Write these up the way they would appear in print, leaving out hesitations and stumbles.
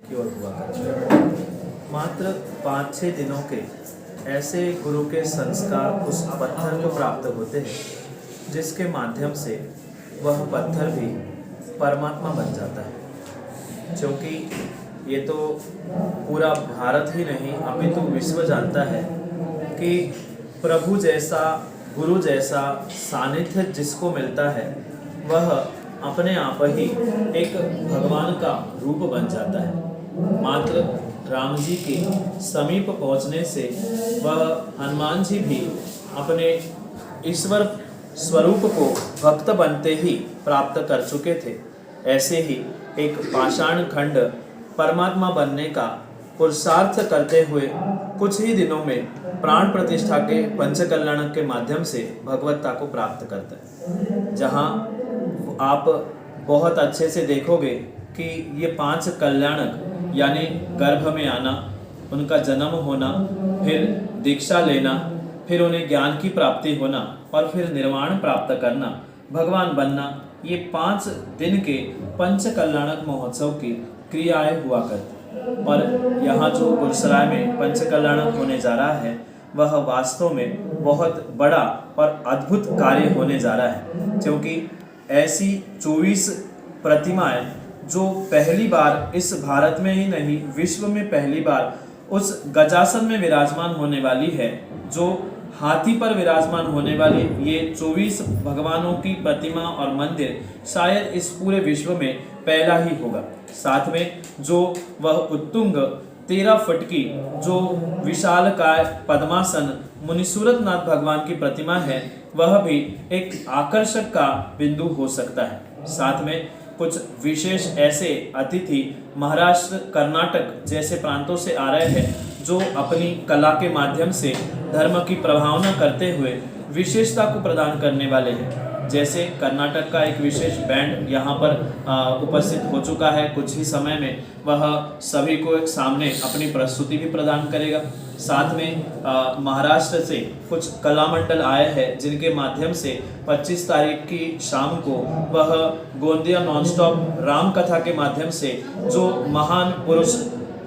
की ओर हुआ करते। मात्र 5-6 दिनों के ऐसे गुरु के संस्कार उस पत्थर को प्राप्त होते हैं जिसके माध्यम से वह पत्थर भी परमात्मा बन जाता है। क्योंकि ये तो पूरा भारत ही नहीं अपितु विश्व जानता है कि प्रभु जैसा, गुरु जैसा सानिध्य जिसको मिलता है वह अपने आप ही एक भगवान का रूप बन जाता है। मात्र राम जी के समीप पहुंचने से वह हनुमान जी भी अपने ईश्वर स्वरूप को भक्त बनते ही प्राप्त कर चुके थे। ऐसे ही एक पाषाण खंड परमात्मा बनने का पुरुषार्थ करते हुए कुछ ही दिनों में प्राण प्रतिष्ठा के पंचकल्याणक के माध्यम से भगवत्ता को प्राप्त करता है। जहाँ आप बहुत अच्छे से देखोगे कि ये 5 कल्याणक यानी गर्भ में आना, उनका जन्म होना, फिर दीक्षा लेना, फिर उन्हें ज्ञान की प्राप्ति होना और फिर निर्वाण प्राप्त करना, भगवान बनना, ये 5 दिन के पंच कल्याणक महोत्सव की क्रियाएं हुआ करती। और यहाँ जो गुरसराय में पंच कल्याणक होने जा रहा है वह वास्तव में बहुत बड़ा और अद्भुत कार्य होने जा रहा है। क्योंकि ऐसी 24 प्रतिमाएं जो पहली बार इस भारत में ही नहीं विश्व में पहली बार उस गजासन में विराजमान होने वाली है, जो हाथी पर विराजमान होने वाली ये 24 भगवानों की प्रतिमा और मंदिर शायद इस पूरे विश्व में पहला ही होगा। साथ में जो वह उत्तुंग 13 फुट की जो विशालकाय पद्मासन मुनिसूरतनाथ भगवान की प्रतिमा है वह भी एक आकर्षक का बिंदु हो सकता है। साथ में कुछ विशेष ऐसे अतिथि महाराष्ट्र, कर्नाटक जैसे प्रांतों से आ रहे हैं जो अपनी कला के माध्यम से धर्म की प्रभावना करते हुए विशेषता को प्रदान करने वाले हैं। जैसे कर्नाटक का एक विशेष बैंड यहाँ पर उपस्थित हो चुका है। कुछ ही समय में वह सभी को सामने अपनी प्रस्तुति भी प्रदान करेगा। साथ में महाराष्ट्र से कुछ कला मंडल आए हैं जिनके माध्यम से 25 तारीख की शाम को वह गोंदिया नॉनस्टॉप राम कथा के माध्यम से जो महान पुरुष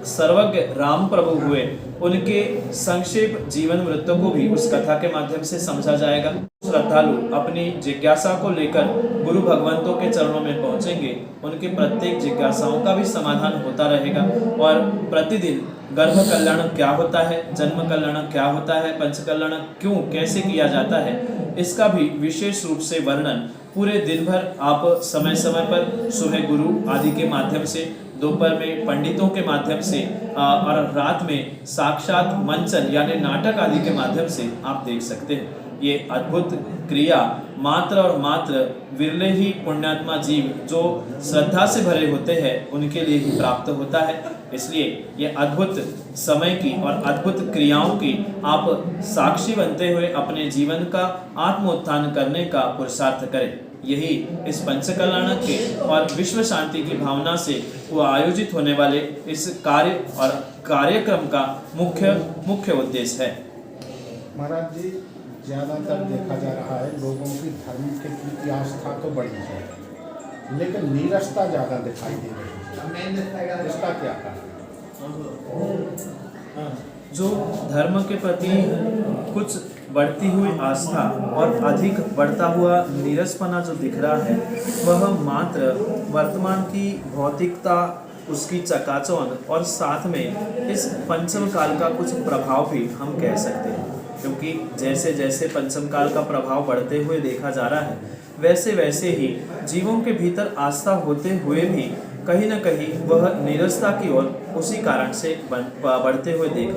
सर्वज्ञ राम प्रभु हुए उनके संक्षेप जीवन वृत्त को भी उस कथा के माध्यम से समझा जाएगा। श्रद्धालु अपनी जिज्ञासा को लेकर गुरु भगवंतों के चरणों में पहुंचेंगे, उनके प्रत्येक जिज्ञासाओं का भी समाधान होता रहेगा। और प्रतिदिन गर्भ कल्याण क्या होता है, जन्म कल्याण क्या होता है, पंच कल्याण क्यों कैसे किया जाता है, इसका भी विशेष रूप से वर्णन पूरे दिन भर आप समय समय पर सुबह गुरु आदि के माध्यम से, दोपहर में पंडितों के माध्यम से और रात में साक्षात मंचन यानी नाटक आदि के माध्यम से आप देख सकते हैं। ये अद्भुत क्रिया मात्र और मात्र विरले ही पुण्यात्मा जीव जो श्रद्धा से भरे होते हैं उनके लिए ही प्राप्त होता है। इसलिए ये अद्भुत समय की और अद्भुत क्रियाओं की आप साक्षी बनते हुए अपने जीवन का आत्मोत्थान करने का पुरुषार्थ करें। यही इस पंचकल्याण के और विश्व शांति की भावना से वो आयोजित होने वाले इस कार्य और कार्यक्रम का मुख्य उद्देश्य है। महाराज जी, ज़्यादातर देखा जा रहा है लोगों की धर्म के प्रति आस्था तो बड़ी है लेकिन नीरसता ज़्यादा दिखाई दे रही है, इसका क्या कारण? जो धर्म के प्रति कुछ बढ़ती हुई आस्था और अधिक बढ़ता हुआ नीरसपना जो दिख रहा है वह मात्र वर्तमान की भौतिकता, उसकी चकाचौंध और साथ में इस पंचम काल का कुछ प्रभाव भी हम कह सकते हैं। क्योंकि जैसे जैसे पंचम काल का प्रभाव बढ़ते हुए देखा जा रहा है वैसे वैसे ही जीवों के भीतर आस्था होते हुए भी कहीं ना कहीं वह नीरसता की ओर उसी कारण से बढ़ते हुए देख,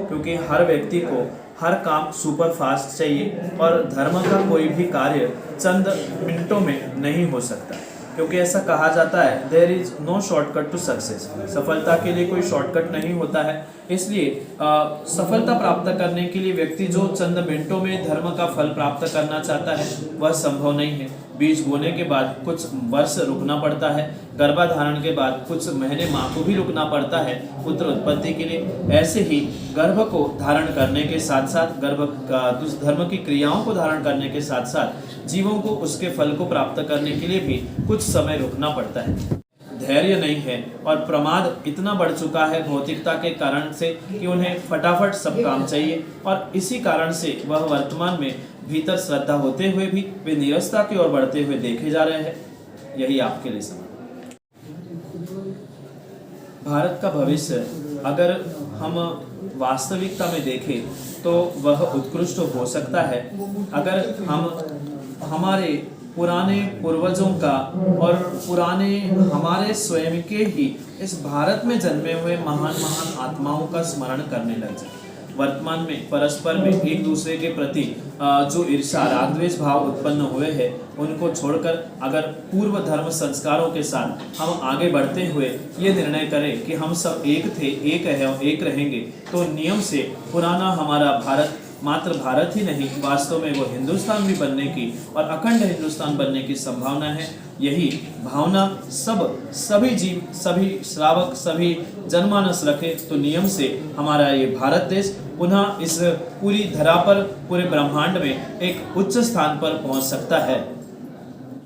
क्योंकि हर व्यक्ति को हर काम सुपर फास्ट चाहिए और धर्म का कोई भी कार्य चंद मिनटों में नहीं हो सकता। क्योंकि ऐसा कहा जाता है there is no shortcut to success, सफलता के लिए कोई शॉर्टकट नहीं होता है। इसलिए सफलता प्राप्त करने के लिए व्यक्ति जो चंद मिनटों में धर्म का फल प्राप्त करना चाहता है वह संभव नहीं है। बीज बोने के बाद कुछ वर्ष रुकना पड़ता है, गर्भाधारण के बाद कुछ महीने माँ को भी रुकना पड़ता है पुत्र उत्पत्ति के लिए। ऐसे ही गर्भ को धारण करने के साथ साथ धर्म की क्रियाओं को धारण करने के साथ साथ जीवों को उसके फल को प्राप्त करने के लिए भी कुछ समय रुकना पड़ता है। धैर्य नहीं है और प्रमाद इतना बढ़ चुका है भौतिकता के कारण से कि उन्हें फटाफट सब काम चाहिए, और इसी कारण से वह वर्तमान में भीतर श्रद्धा होते हुए भी वे नीरसता की ओर बढ़ते हुए देखे जा रहे हैं। यही आपके लिए समय। भारत का भविष्य अगर हम वास्तविकता में देखें तो वह उत्कृष्ट हो सकता है अगर हम हमारे पुराने पूर्वजों का और पुराने हमारे स्वयं के ही इस भारत में जन्मे हुए महान महान आत्माओं का स्मरण करने लग जाए। वर्तमान में परस्पर में एक दूसरे के प्रति जो ईर्ष्या राग द्वेष भाव उत्पन्न हुए हैं उनको छोड़कर अगर पूर्व धर्म संस्कारों के साथ हम आगे बढ़ते हुए ये निर्णय करें कि हम सब एक थे, एक है और एक रहेंगे, तो नियम से पुराना हमारा भारत मात्र भारत ही नहीं, वास्तव में वो हिंदुस्तान भी बनने की और अखंड हिंदुस्तान बनने की संभावना है। यही भावना सभी जीव, सभी श्रावक, सभी जनमानस रखे तो नियम से हमारा ये भारत देश पुनः इस पूरी धरा पर, पूरे ब्रह्मांड में एक उच्च स्थान पर पहुंच सकता है।